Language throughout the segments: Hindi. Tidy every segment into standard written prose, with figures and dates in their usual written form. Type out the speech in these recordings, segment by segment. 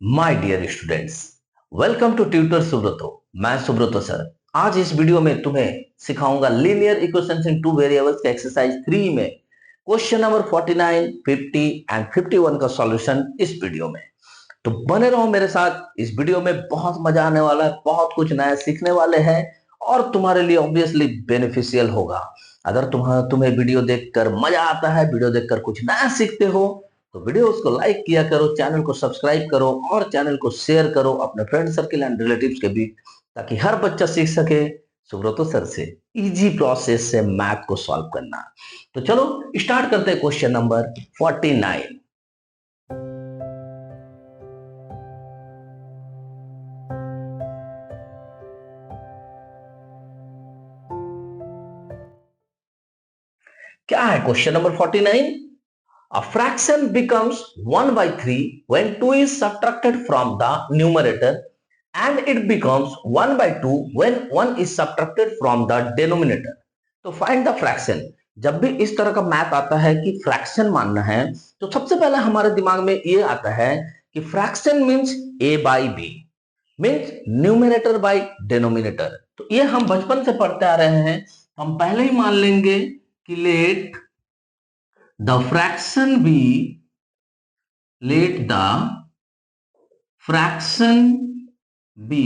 My dear students, welcome to tutor Subrato. मैं सुब्रतो सर। आज इस वीडियो में तुम्हें सिखाऊंगा linear equations in two variables के एक्सरसाइज 3 में क्वेश्चन नंबर 49, 50 एंड 51 का सॉल्यूशन इस वीडियो में। तो बने रहो मेरे साथ। इस वीडियो में बहुत मजा आने वाला है, बहुत कुछ नया सीखने वाले हैं और तुम्हारे लिए ऑब्वियसली बेनिफिशियल होगा। अगर तुम्हें वीडियो देखकर मजा आता है, वीडियो देखकर कुछ नया सीखते हो, तो वीडियो को लाइक किया करो, चैनल को सब्सक्राइब करो और चैनल को शेयर करो अपने फ्रेंड सर्किल एंड रिलेटिव्स के बीच, ताकि हर बच्चा सीख सके सुब्रतो सर से इजी प्रोसेस से मैथ को सॉल्व करना। तो चलो स्टार्ट करते हैं क्वेश्चन नंबर 49। क्या है question number 49? A fraction becomes 1 by 3 when 2 is subtracted from the numerator, and it becomes 1 by 2 when 1 is subtracted from the denominator. तो find the fraction। जब भी इस तरह का मैथ आता है कि फ्रैक्शन मानना है, तो सबसे पहले हमारे दिमाग में ये आता है कि fraction means a by b, means numerator by denominator. तो ये हम बचपन से पढ़ते आ रहे हैं। हम पहले ही मान लेंगे कि late the fraction be let the fraction be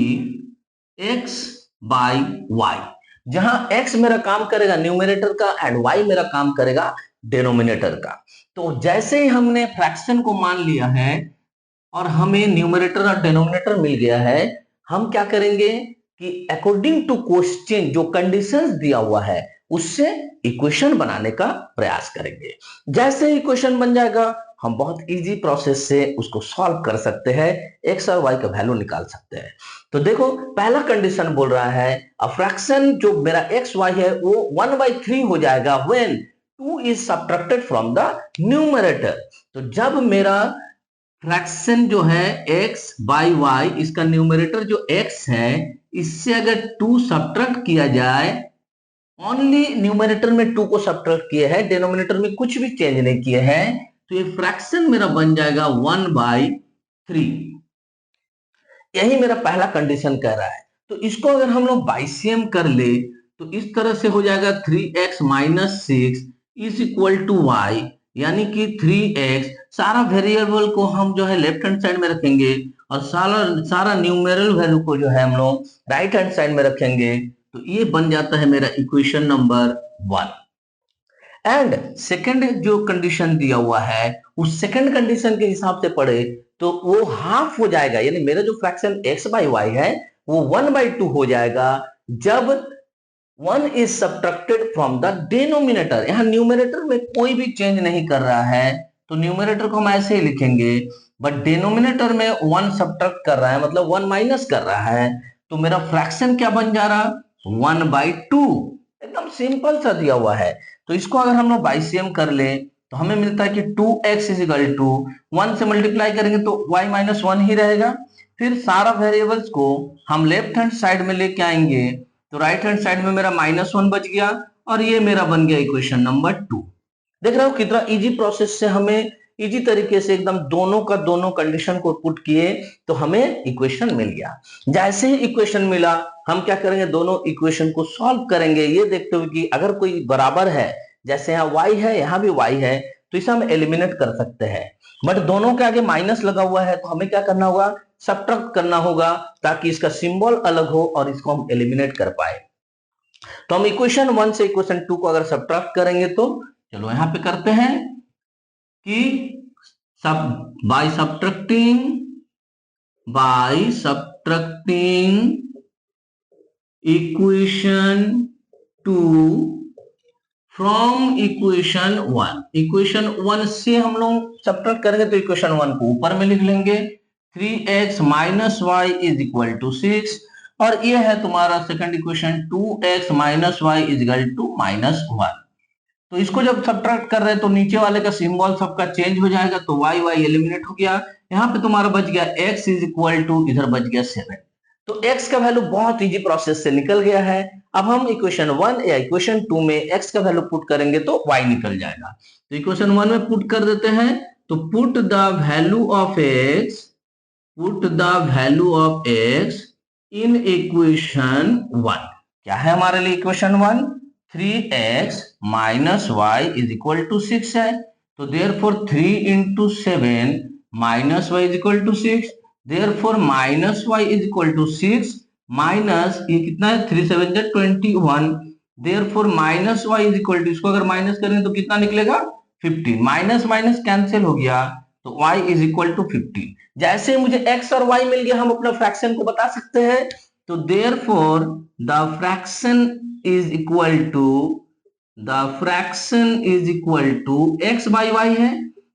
x by y, जहां x मेरा काम करेगा न्यूमरेटर का एंड y मेरा काम करेगा डिनोमिनेटर का। तो जैसे ही हमने फ्रैक्शन को मान लिया है और हमें न्यूमरेटर और डिनोमिनेटर मिल गया है, हम क्या करेंगे कि अकॉर्डिंग टू क्वेश्चन जो कंडीशंस दिया हुआ है उससे इक्वेशन बनाने का प्रयास करेंगे। जैसे ही इक्वेशन बन जाएगा, हम बहुत इजी प्रोसेस से उसको सॉल्व कर सकते हैं, एक्स और वाई का वैल्यू निकाल सकते हैं। तो देखो, पहला कंडीशन बोल रहा है अ फ्रैक्शन जो मेरा एक्स वाई है वो 1/3 हो जाएगा when 2 is subtracted from the numerator. तो जब मेरा फ्रैक्शन जो है x बाई वाई, इसका न्यूमरेटर जो x है, इससे अगर 2 सब्ट्रैक्ट किया जाए, ओनली न्यूमरेटर में 2 को सब्ट्रैक्ट किए हैं, डिनोमिनेटर में कुछ भी चेंज नहीं किए हैं, तो ये फ्रैक्शन मेरा बन जाएगा 1/3। यही मेरा पहला कंडीशन कह रहा है। तो इसको अगर हम लोग बाइसियम कर ले तो इस तरह से हो जाएगा 3x minus 6 is equal to y, यानी कि 3x, सारा वेरिएबल को हम जो है लेफ्ट हैंड साइड में रखेंगे और सारा न्यूमेरल वैल्यू को जो है हम लोग राइट हैंड साइड में रखेंगे। तो ये बन जाता है मेरा इक्वेशन नंबर 1। एंड सेकंड जो कंडीशन दिया हुआ है उस सेकंड कंडीशन के हिसाब से पढ़े तो वो हाफ हो जाएगा, यानी मेरा जो फ्रैक्शन x बाई वाई है वो 1/2 हो जाएगा जब 1 is subtracted from the denominator. यहां न्यूमरेटर में कोई भी चेंज नहीं कर रहा है, तो न्यूमरेटर को हम ऐसे ही लिखेंगे, बट डिनोमिनेटर में 1 सब्ट्रैक्ट कर रहा है, मतलब 1 माइनस कर रहा है। तो मेरा फ्रैक्शन क्या बन जा रहा? 1/2। एकदम सिंपल सा दिया हुआ है। तो इसको अगर हम लोग बाइसियम कर ले तो हमें मिलता है कि 2x इज इक्वल टू 1 से मल्टीप्लाई करेंगे तो y माइनस 1 ही रहेगा। फिर सारा वेरिएबल्स को हम लेफ्ट हैंड साइड में लेके आएंगे, तो राइट हैंड साइड में मेरा -1 बच गया और ये मेरा बन गया इक्वेशन नंबर 2। देख रहे हो कितना इजी प्रोसेस से हमें इजी तरीके से एकदम दोनों का दोनों कंडीशन को पुट किए तो हमें इक्वेशन मिल गया। जैसे ही इक्वेशन मिला, हम क्या करेंगे, दोनों इक्वेशन को सॉल्व करेंगे, ये देखते हुए कि अगर कोई बराबर है, जैसे यहाँ y है यहाँ भी y है, तो इसे हम एलिमिनेट कर सकते हैं। बट दोनों के आगे माइनस लगा हुआ है तो हमें क्या करना होगा, सब्ट्रैक्ट करना होगा, ताकि इसका सिंबल अलग हो और इसको हम एलिमिनेट कर पाए। तो हम इक्वेशन 1 से इक्वेशन 2 को अगर सब्ट्रैक्ट करेंगे तो चलो यहां पे करते हैं कि by subtracting equation 2 from equation 1। Equation 1 से हम लोग सब्ट्रैक्ट करेंगे तो इक्वेशन 1 को ऊपर में लिख लेंगे, 3x minus y is equal to 6, और ये है तुम्हारा second equation 2x minus y is equal to -1। तो इसको जब सब्ट्रैक्ट कर रहे हैं तो नीचे वाले का सिंबल सबका चेंज हो जाएगा, तो y y एलिमिनेट हो गया। यहाँ पे तुम्हारा बच गया x इज इक्वल टू, इधर बच गया 7। तो x का वैल्यू बहुत इजी प्रोसेस से निकल गया है। अब हम इक्वेशन 1 या इक्वेशन 2 में x का वैल्यू पुट करेंगे तो y निकल जाएगा। तो इक्वेशन 1 में पुट कर देते हैं, तो put the value of x put the value of x in equation 1। क्या है हमारे लिए equation 1? 3x minus y is equal to 6 है, तो therefore 3 into 7 minus y is equal to 6, therefore minus y is equal to 6 minus ये कितना है 3 7 जा 21, therefore minus y is equal to, इसको अगर माइनस करें तो कितना निकलेगा 15, माइनस माइनस कैंसिल हो गया तो y इज इक्वल टू 15। जैसे मुझे x और y मिल गया हम अपना फ्रैक्शन को बता सकते हैं, तो therefore the fraction is equal to x by y है,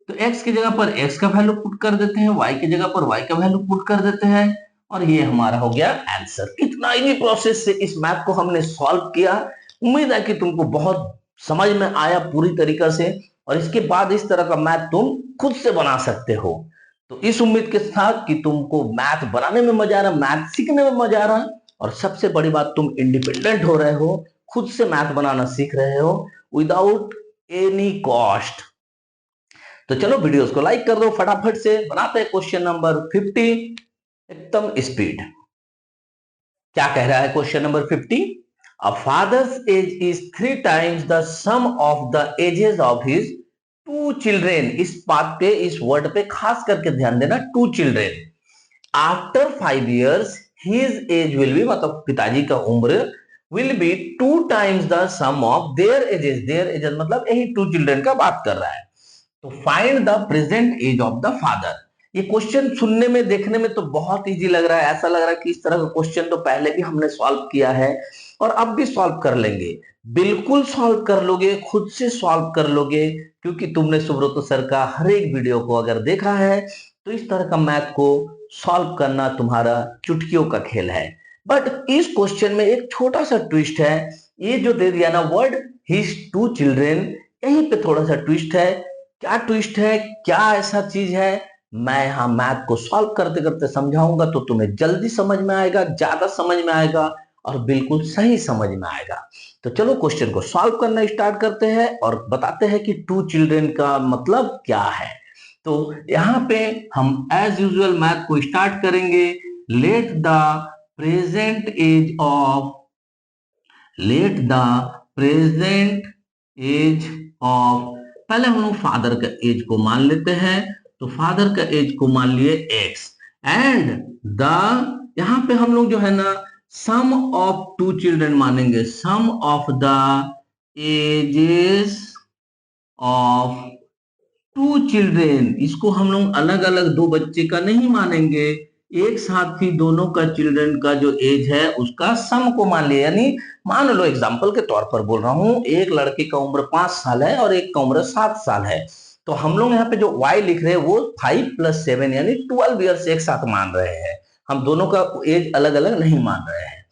तो x की जगह पर x का वैल्यू पुट कर देते हैं, y की जगह पर y का वैल्यू पुट कर देते हैं, और ये हमारा हो गया आंसर। इतना इजी प्रोसेस से इस मैथ को हमने सॉल्व किया। उम्मीद है कि तुमको बहुत समझ में आया पूरी तरीके से, और इसके बाद इस तरह का मैथ तुम खुद से बना सकते हो। तो इस उम्मीद के साथ कि तुमको मैथ बनाने में मजा आ रहा, मैथ सीखने में मजा आ रहा, और सबसे बड़ी बात तुम इंडिपेंडेंट हो रहे हो, खुद से मैथ बनाना सीख रहे हो विदाउट एनी कॉस्ट। तो चलो वीडियोस को लाइक कर दो, फटाफट से बनाते हैं क्वेश्चन नंबर 50 एकदम स्पीड। क्या कह रहा है question number 50? A father's age is 3 times the sum of the ages of his two children। इस बात पे, इस वर्ड पे खास करके ध्यान देना, 2 children। After 5 years his age will be, मतलब पिताजी का उम्र will be 2 times the sum of their ages। their ages मतलब यही 2 children का बात कर रहा है। तो find the present age of the father. ये क्वेश्चन सुनने में देखने में तो बहुत इजी लग रहा है, ऐसा लग रहा है कि इस तरह का क्वेश्चन तो पहले भी हमने सॉल्व किया है और अब भी सॉल्व कर लेंगे। बिल्कुल सॉल्व कर लोगे, खुद से सॉल्व कर लोगे, क्योंकि तुमने सुब्रत सर का हर एक वीडियो को अगर देखा है तो इस तरह का मैथ को सॉल्व करना तुम्हारा चुटकियों का खेल है। बट इस क्वेश्चन में एक छोटा सा ट्विस्ट है, ये जो दे दिया ना वर्ड हिज 2 चिल्ड्रेन, यहीं पे थोड़ा सा ट्विस्ट है। क्या ट्विस्ट है, क्या ऐसा चीज है, मैं यहां मैथ को सॉल्व करते करते समझाऊंगा तो तुम्हें जल्दी समझ में आएगा, ज्यादा समझ में आएगा और बिल्कुल सही समझ में आएगा। तो चलो क्वेश्चन को सॉल्व करना स्टार्ट करते हैं और बताते हैं कि 2 चिल्ड्रेन का मतलब क्या है। तो यहां पे हम एज यूजुअल मैथ को स्टार्ट करेंगे। Let the present age of let the present age of, पहले हम लोग फादर का एज को मान लेते हैं, तो फादर का एज को मान लिए x एंड द, यहां पे हम लोग जो है ना सम ऑफ 2 चिल्ड्रन मानेंगे, sum of the ages of 2 children. इसको हम लोग अलग अलग 2 बच्चे का नहीं मानेंगे, एक साथ ही दोनों का चिल्ड्रन का जो एज है उसका सम को मान लिया। यानी मान लो एग्जांपल के तौर पर बोल रहा हूं, एक लड़के का उम्र 5 साल है और एक का उम्र 7 साल है, तो हम लोग यहाँ पे जो y लिख रहे हैं वो 5 + 7 यानी 12 ईयर्स एक साथ मान रहे हैं, हम दोनों का एज अलग अलग नहीं मान रहे हैं।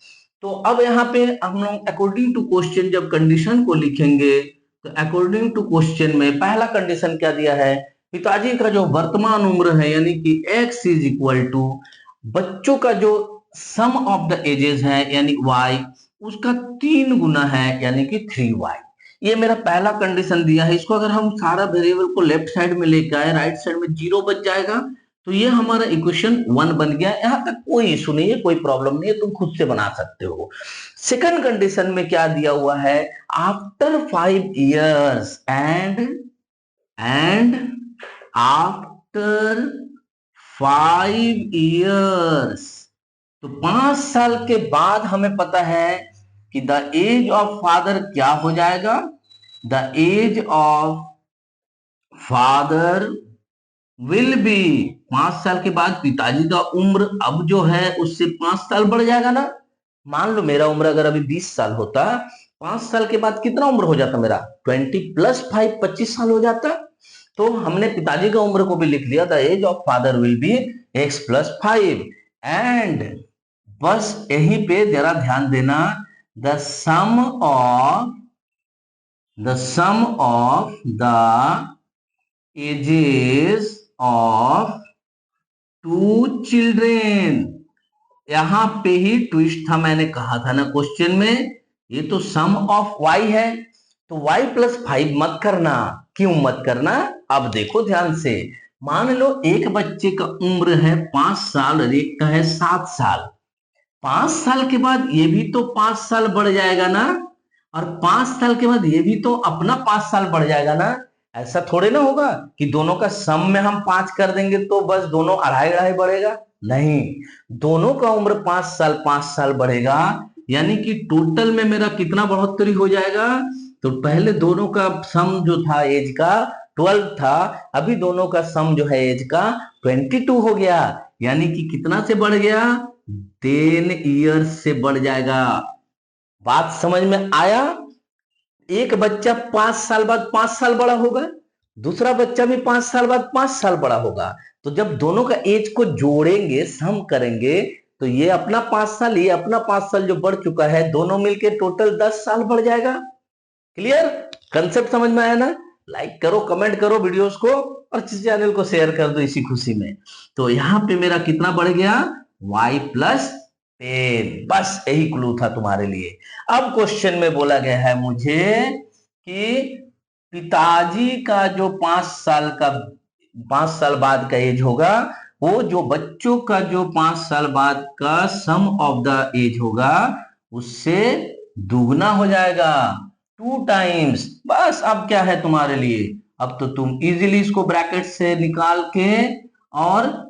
तो अब यहाँ पे हम लोग अकॉर्डिंग टू क्वेश्चन जब कंडीशन को लिखेंगे, तो अकॉर्डिंग टू क्वेश्चन में पहला कंडीशन क्या दिया है, पिताजी का जो वर्तमान उम्र है यानी कि x इज इक्वल टू बच्चों का जो सम ऑफ द एजेस है यानी y, उसका 3 गुना है यानी कि 3y। ये मेरा पहला कंडीशन दिया है। इसको अगर हम सारा वेरिएबल को लेफ्ट साइड में लेकर आए, राइट साइड में 0 बच जाएगा, तो ये हमारा इक्वेशन 1 बन गया। यहां तक कोई इशू नहीं है, कोई प्रॉब्लम नहीं है, तुम खुद से बना सकते हो। सेकंड कंडीशन में क्या दिया हुआ है, after 5 years and after 5 years, तो 5 साल के बाद हमें पता है कि द एज ऑफ फादर क्या हो जाएगा, the age of father will be, 5 साल के बाद पिताजी का उम्र अब जो है उससे 5 साल बढ़ जाएगा ना। मान लो मेरा उम्र अगर अभी 20 साल होता, 5 साल के बाद कितना उम्र हो जाता मेरा, 20 + 5 25 साल हो जाता। तो हमने पिताजी का उम्र को भी लिख लिया, the age of father will be x + 5 and, बस यहीं पे जरा ध्यान देना, the sum of the ages of 2 children. यहां पे ही ट्विस्ट था, मैंने कहा था ना क्वेश्चन में, ये तो सम ऑफ y है, तो y + 5 मत करना। क्यों मत करना, अब देखो ध्यान से, मान लो एक बच्चे का उम्र है 5 साल और एक का है 7 साल। 5 साल के बाद ये भी तो 5 साल बढ़ जाएगा ना, और 5 साल के बाद ये भी तो अपना 5 साल बढ़ जाएगा ना। ऐसा थोड़े ना होगा कि दोनों का सम में हम 5 कर देंगे तो बस दोनों अढ़ाई अढ़ाई बढ़ेगा। नहीं, दोनों का उम्र 5 साल बढ़ेगा, यानी कि टोटल में मेरा कितना बढ़ोतरी हो जाएगा। तो पहले दोनों का सम जो था एज का 12 था, अभी दोनों का सम जो है एज का 22 हो गया, यानी कि कितना से बढ़ गया, 10 ईयर्स से बढ़ जाएगा। बात समझ में आया। एक बच्चा 5 साल बाद 5 साल बड़ा होगा, दूसरा बच्चा भी 5 साल बाद 5 साल बड़ा होगा। तो जब दोनों का एज को जोड़ेंगे, सम करेंगे, तो ये अपना 5 साल, ये अपना 5 साल जो बढ़ चुका है, दोनों मिलके टोटल 10 साल बढ़ जाएगा। क्लियर, कंसेप्ट समझ में आया ना। लाइक करो, कमेंट करो वीडियोस को, और चैनल को शेयर कर दो इसी खुशी में। तो यहाँ पे मेरा कितना बढ़ गया, y+10। बस यही क्लू था तुम्हारे लिए। अब क्वेश्चन में बोला गया है मुझे कि पिताजी का जो 5 साल बाद का एज होगा, वो जो बच्चों का जो 5 साल बाद का सम ऑफ द एज होगा, उससे दुगना हो जाएगा, 2 टाइम्स। बस अब क्या है तुम्हारे लिए, अब तो तुम इजीली इसको ब्रैकेट से निकाल के और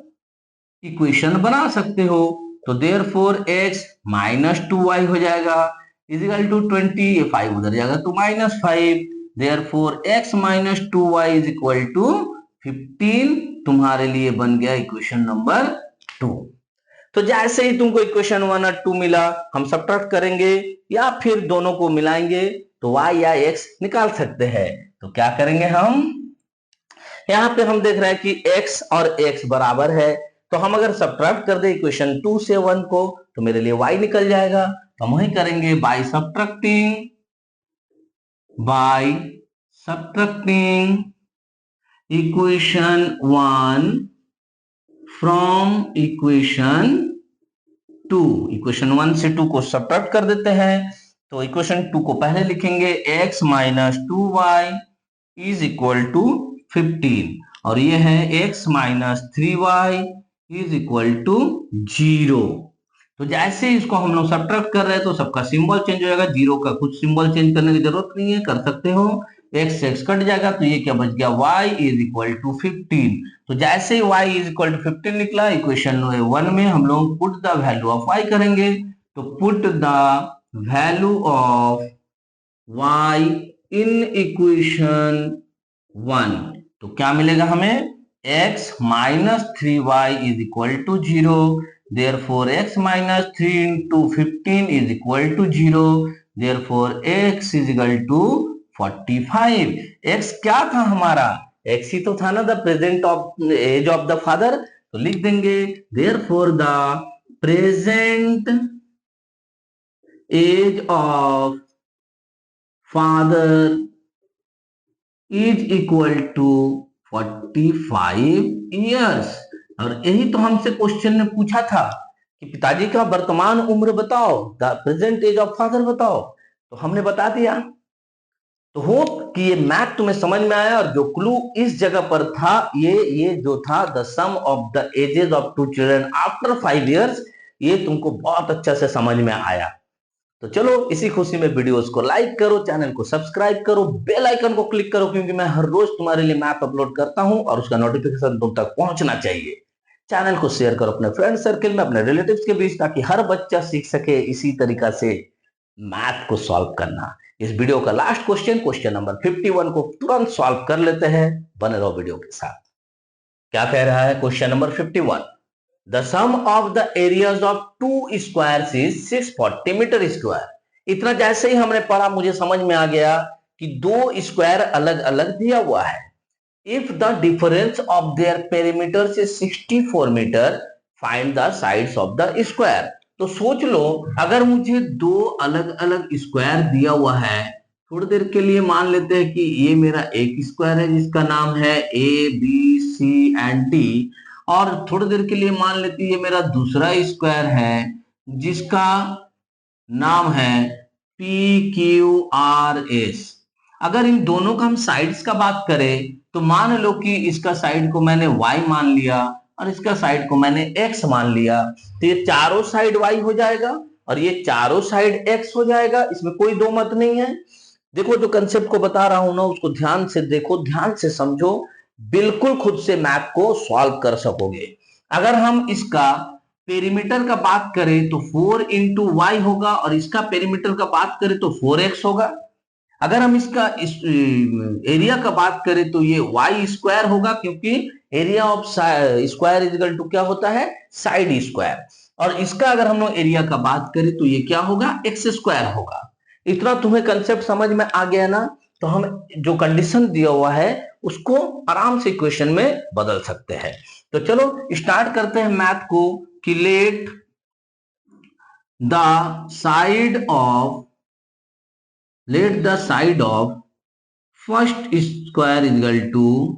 इक्वेशन बना सकते हो। तो देयर फोर x-2y हो जाएगा इजिकल टू 20, ये 5 उधर जाएगा तो -5। Therefore x-2y is equal to 15 तुम्हारे लिए बन गया इक्वेशन नंबर 2। तो जैसे ही तुमको इक्वेशन 1 और 2 मिला, हम सब्ट्रैक्ट करेंगे या फिर दोनों को मिलाएंगे तो y या x निकाल सकते हैं। तो क्या करेंगे हम, यहाँ पे हम देख रहे हैं कि x और x बराबर है, तो हम अगर सब्ट्रैक्ट कर दे इक्वेशन 2 से 1 को, तो मेरे लिए y निकल जाएगा। तो हम वही करेंगे, by subtracting equation 1 from equation 2। Equation 1 से 2 को सब्ट्रैक्ट कर देते हैं, तो इक्वेशन 2 को पहले लिखेंगे x-2y इज इक्वल टू 15, और ये है x-3y इज इक्वल टू 0। तो जैसे इसको हम लोग सब्ट्रैक्ट कर रहे हैं तो सबका सिंबल चेंज हो जाएगा, जीरो का कुछ सिंबल चेंज करने की जरूरत नहीं है, कर सकते हो। x x कट जाएगा तो ये क्या बच गया, y इज इक्वल टू 15। तो जैसे ही y इज इक्वल टू 15 निकला, इक्वेशन 1 में हम लोग put the value of y करेंगे। तो put the value of y in equation 1, तो क्या मिलेगा हमें, x-3y is equal to 0। therefore x-3 into 15 is equal to 0। therefore x is equal to 45। x क्या था हमारा, x ही तो था ना, the present of age of the father. तो लिख देंगे therefore the present age of father is equal to 45 years. और यही तो हमसे क्वेश्चन ने पूछा था कि पिताजी का वर्तमान उम्र बताओ, the present age of father बताओ, तो हमने बता दिया। तो होप कि ये मैथ तुम्हें समझ में आया, और जो क्लू इस जगह पर था, ये जो था the sum of the ages of 2 children after 5 years, ये तुमको बहुत अच्छा से समझ में आया। तो चलो इसी खुशी में वीडियोस को लाइक करो, चैनल को सब्सक्राइब करो, बेल आइकन को क्लिक करो, क्योंकि मैं हर रोज तुम्हारे लिए मैथ अपलोड करता हूं और उसका नोटिफिकेशन तुम तक पहुंचना चाहिए। चैनल को शेयर करो अपने फ्रेंड सर्किल में, अपने रिलेटिव्स के बीच, ताकि हर बच्चा सीख सके इसी तरीका से मैथ को सॉल्व करना। इस वीडियो का लास्ट क्वेश्चन नंबर 51 को तुरंत सॉल्व कर लेते हैं, बने रहो वीडियो के साथ। क्या कह रहा है question number 51, The sum of the areas of 2 squares is 640 metre square. इतना जैसे ही हमने पढ़ा मुझे समझ में आ गया कि 2 स्क्वायर अलग अलग दिया हुआ है। If the difference of their perimeters is 64 metre, find the sides of the square। तो सोच लो, अगर मुझे 2 अलग अलग स्क्वायर दिया हुआ है, थोड़ी देर के लिए मान लेते हैं कि ये मेरा एक स्क्वायर है जिसका नाम है ABCD, और थोड़ी देर के लिए मान लेते हैं ये मेरा दूसरा स्क्वायर है जिसका नाम है PQRS। अगर इन दोनों का हम साइड्स का बात करें तो मान लो कि इसका साइड को मैंने y मान लिया और इसका साइड को मैंने x मान लिया, तो ये चारों साइड y हो जाएगा और ये चारों साइड x हो जाएगा, इसमें कोई दो मत नहीं है। देखो जो कंसेप्ट को बता रहा हूं ना उसको ध्यान से देखो, ध्यान से समझो, बिल्कुल खुद से मैथ को सॉल्व कर सकोगे। अगर हम इसका पेरीमीटर का बात करें तो 4 इंटू वाई होगा और इसका पेरीमीटर का बात करें तो 4x होगा। अगर हम इसका एरिया का बात करें तो ये वाई स्क्वायर होगा, क्योंकि area of square is equal to क्या होता है, साइड स्क्वायर। और इसका अगर हम लोग एरिया का बात करें तो ये क्या होगा, एक्स स्क्वायर होगा। इतना तुम्हें कंसेप्ट समझ में आ गया ना, तो हम जो कंडीशन दिया हुआ है उसको आराम से इक्वेशन में बदल सकते हैं। तो चलो स्टार्ट करते हैं मैथ को कि let the side of first square is equal to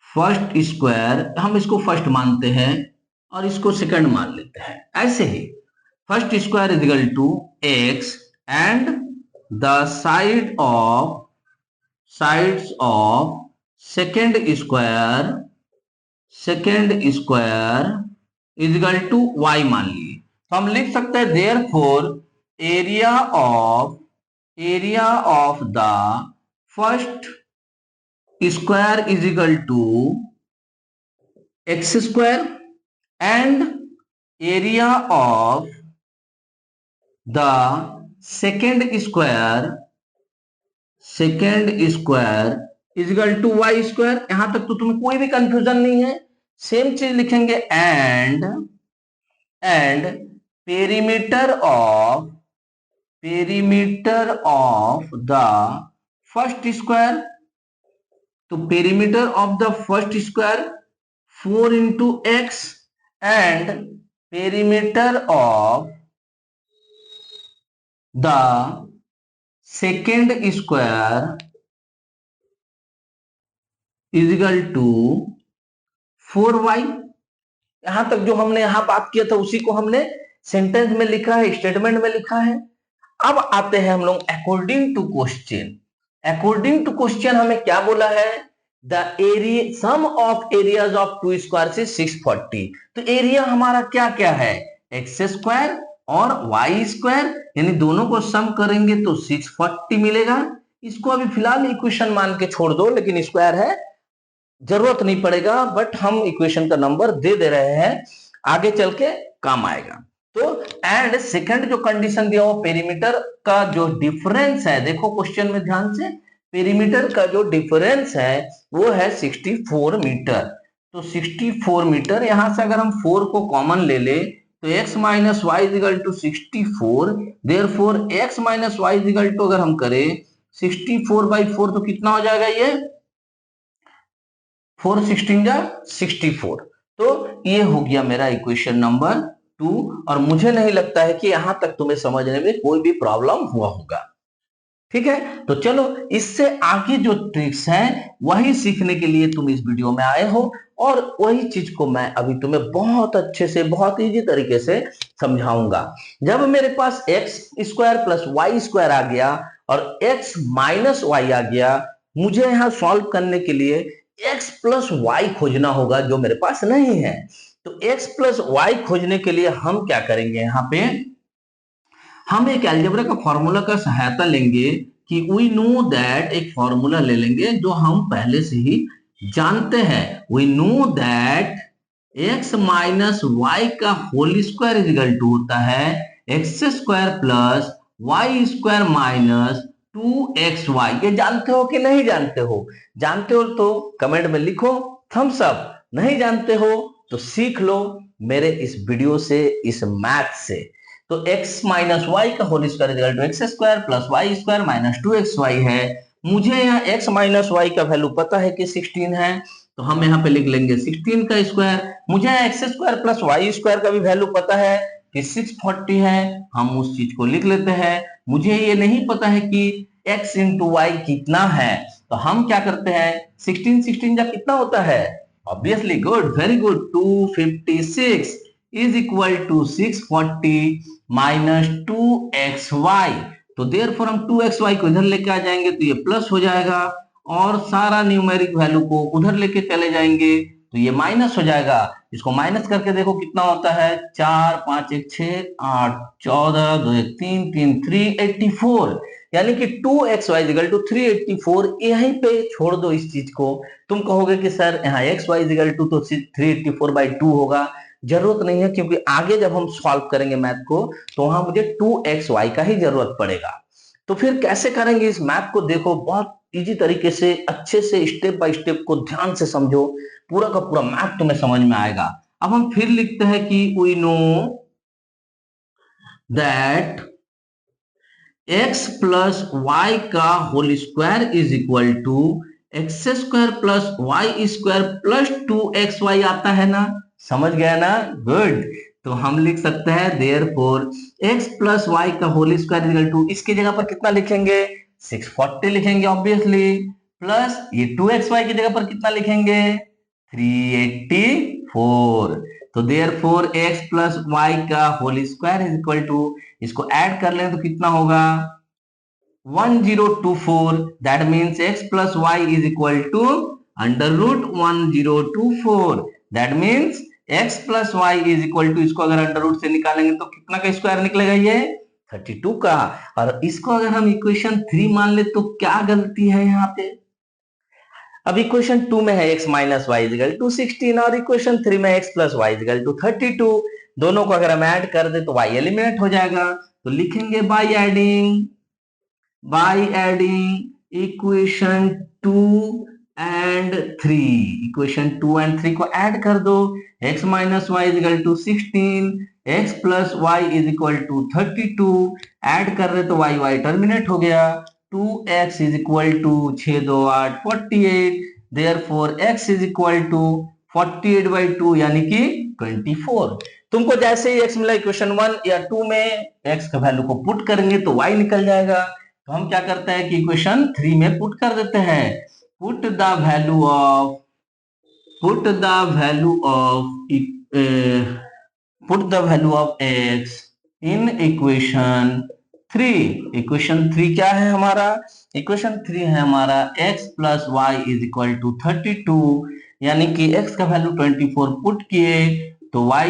first square, हम इसको फर्स्ट मानते हैं और इसको सेकंड मान लेते हैं। ऐसे ही first square is equal to x and the sides of second square is equal to y मान लिए। तो हम लिख सकते हैं therefore area of the first square is equal to x square and area of the second square is equal to y square. यहां तक तो तुम्हें कोई भी कंफ्यूजन नहीं है, सेम चीज लिखेंगे। And perimeter of the first square, तो perimeter of the first square 4 into x and perimeter of the second square is equal to 4y। यहां तक जो हमने यहां बात किया था उसी को हमने सेंटेंस में लिखा है, स्टेटमेंट में लिखा है। अब आते हैं हम लोग अकॉर्डिंग टू क्वेश्चन हमें क्या बोला है, the area sum of areas of two square से 640। तो एरिया हमारा क्या क्या है, एक्स स्क्वायर और वाई स्क्वायर, यानी दोनों को सम करेंगे तो 640 मिलेगा। इसको अभी फिलहाल इक्वेशन मान के छोड़ दो, लेकिन स्क्वायर है, जरूरत नहीं पड़ेगा, बट हम इक्वेशन का नंबर दे रहे हैं, आगे चल के काम आएगा। तो एंड सेकंड जो कंडीशन दिया हो, पेरीमीटर का जो डिफरेंस है, देखो क्वेश्चन में ध्यान से, पेरीमीटर का जो डिफरेंस है वो है 64 मीटर। तो 64 मीटर, यहां से अगर हम 4 को कॉमन ले ले तो x minus y is equal to 64, therefore x minus y is equal to अगर हम करें 64/4 तो कितना हो जाएगा, ये 4 16 जा 64। तो ये हो गया मेरा इक्वेशन नंबर 2, और मुझे नहीं लगता है कि यहां तक तुम्हें समझने में कोई भी प्रॉब्लम हुआ होगा। ठीक है, तो चलो इससे आगे जो ट्रिक्स हैं वही सीखने के लिए तुम इस वीडियो में आए हो, और वही चीज को मैं अभी तुम्हें बहुत अच्छे से, बहुत इजी तरीके से समझाऊंगा। जब मेरे पास x square plus y square आ गया और एक्स माइनस वाई आ गया, मुझे यहां सॉल्व करने के लिए एक्स प्लस वाई खोजना होगा, जो मेरे पास नहीं है। तो एक्स प्लस वाई खोजने के लिए हम क्या करेंगे, यहाँ पे हम एक अलजेब्रा का फॉर्मूला का सहायता लेंगे कि वी नो दैट, एक फॉर्मूला ले लेंगे जो हम पहले से ही जानते हैं। We know that x minus Y का whole square is equal to होता है x square plus y square minus 2xy। ये जानते हो कि नहीं जानते हो? जानते हो तो कमेंट में लिखो थम्स अप, नहीं जानते हो तो सीख लो मेरे इस वीडियो से, इस मैथ से। तो x माइनस वाई का whole square is equal to x square plus y square minus 2xy है। मुझे यहाँ x माइनस वाई का वैल्यू पता है कि 16 है, तो हम यहाँ पे लिख लेंगे 16 का स्क्वायर। मुझे x square plus y square का भी वैल्यू पता है कि 640 है, हम उस चीज को लिख लेते हैं। मुझे ये नहीं पता है कि x इंटू वाई कितना है, तो हम क्या करते हैं, 16 जा कितना होता है, obviously good, very good, 256 is equal to 640 minus 2xy। तो देयरफॉर हम 2xy को इधर लेके आ जाएंगे तो ये प्लस हो जाएगा, और सारा न्यूमेरिक वैल्यू को उधर लेके चले जाएंगे तो ये माइनस हो जाएगा। इसको माइनस करके देखो कितना होता है, 4 5 1 6 8 14 2 1 3 3 384, यानी कि 2xy इक्वल टू 384। यहीं पे छोड़ दो इस चीज को। तुम कहोगे कि सर यहाँ xy इक्वल टू तो 384/2 होगा। जरूरत नहीं है, क्योंकि आगे जब हम सॉल्व करेंगे मैथ को तो वहां मुझे 2xy का ही जरूरत पड़ेगा। तो फिर कैसे करेंगे इस मैथ को, देखो बहुत इजी तरीके से, अच्छे से स्टेप बाय स्टेप को ध्यान से समझो, पूरा का पूरा मैथ तुम्हें समझ में आएगा। अब हम फिर लिखते हैं कि we know that x plus y का whole square is equal to x square plus y square plus 2xy आता है ना, समझ गया ना, गुड। तो हम लिख सकते हैं देयरफॉर x प्लस वाई का whole square is equal to, इसकी जगह पर कितना लिखेंगे, 640 लिखेंगे ऑब्वियसली, प्लस ये 2xy की जगह पर कितना लिखेंगे, 384। तो देयरफॉर x प्लस वाई का whole square is equal to, इसको ऐड कर लें तो कितना होगा, 1024। That means x plus y is equal to under root 1024। That means x plus y is equal to, इसको अगर अंडर रूट से निकालेंगे तो कितना का स्क्वायर निकलेगा, ये 32 का। और इसको अगर हम इक्वेशन 3 मान ले तो क्या गलती है यहाँ पे। अब इक्वेशन 2 में है x minus y is equal to 16 और इक्वेशन 3 में x plus y is equal to 32। दोनों को अगर हम ऐड कर दे तो y एलिमिनेट हो जाएगा। तो लिखेंगे by adding equation 2 and 3, equation 2 and 3 को ऐड कर दो, x minus y is equal to 16, x plus y is equal to 32, add कर रहे तो y टर्मिनेट हो गया, 2x is equal to 6 2 8 48, therefore x is equal to 48/2 यानी कि 24। तुमको जैसे ही x मिला इक्वेशन 1 या 2 में x का वैल्यू को पुट करेंगे तो y निकल जाएगा। तो हम क्या करते हैं कि इक्वेशन 3 में पुट कर देते हैं, put the value of x in equation 3। Equation 3 क्या है हमारा, इक्वेशन 3 है हमारा x plus y is equal to 32, यानी कि x का वैल्यू 24 पुट किए तो y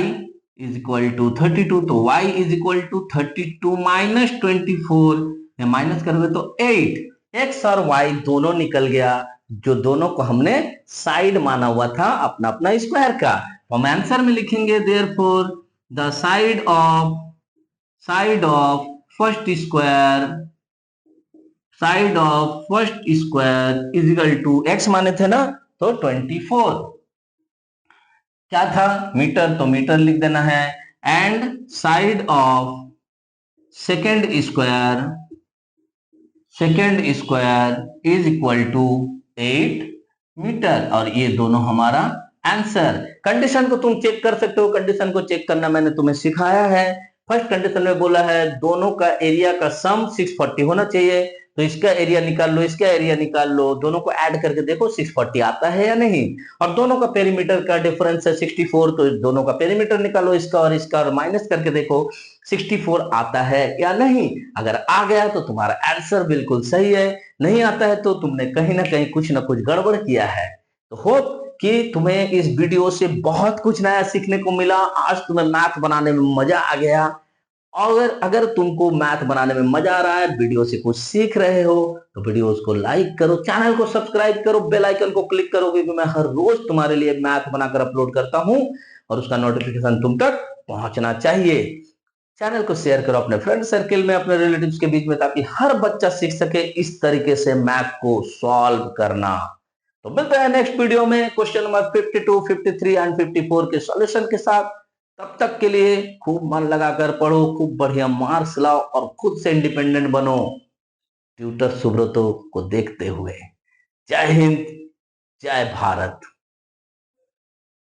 इज इक्वल टू 32, तो y is equal to 32 minus 24, minus करोगे तो 8, x और y दोनों निकल गया, जो दोनों को हमने साइड माना हुआ था अपना अपना स्क्वायर का। तो हम आंसर में लिखेंगे therefore the side of first square is equal to, x माने थे ना तो 24, क्या था मीटर, तो मीटर लिख देना है, and side of second square is equal to 8 metre, और ये दोनों हमारा आंसर। कंडीशन को तुम चेक कर सकते हो, कंडीशन को चेक करना मैंने तुम्हें सिखाया है। फर्स्ट कंडीशन में बोला है दोनों का एरिया का सम 640 होना चाहिए, तो इसका एरिया निकाल लो, इसका एरिया निकाल लो, दोनों को ऐड करके देखो 640 आता है या नहीं। और दोनों का पेरीमीटर का डिफरेंस है 64, तो दोनों का पेरीमीटर निकालो, इसका और माइनस करके देखो 64 आता है या नहीं। अगर आ गया तो तुम्हारा आंसर बिल्कुल सही है, नहीं आता है तो तुमने कहीं ना कहीं कुछ ना कुछ गड़बड़ किया है। तो होप कि तुम्हें इस वीडियो से बहुत कुछ नया सीखने को मिला, आज तुम्हें मैथ बनाने में मजा आ गया। और अगर तुमको मैथ बनाने में मजा आ रहा है, वीडियो से कुछ सीख रहे हो, तो वीडियो को लाइक करो, चैनल को सब्सक्राइब करो, बेल आइकन को क्लिक करो, क्योंकि मैं हर रोज तुम्हारे लिए मैथ बनाकर अपलोड करता हूं और उसका नोटिफिकेशन तुम तक पहुंचना चाहिए। चैनल को शेयर करो अपने फ्रेंड सर्किल में, अपने रिलेटिव्स के बीच में, ताकि हर बच्चा सीख सके इस तरीके से मैथ को सॉल्व करना। तो मिलते हैं नेक्स्ट वीडियो में क्वेश्चन नंबर 52, 53 एंड 54 के सॉल्यूशन के साथ। तब तक के लिए खूब मन लगाकर पढ़ो, खूब बढ़िया मार्क्स लाओ और खुद से इंडिपेंडेंट बनो, ट्यूटर सुब्रतो को देखते हुए। जय हिंद, जय भारत।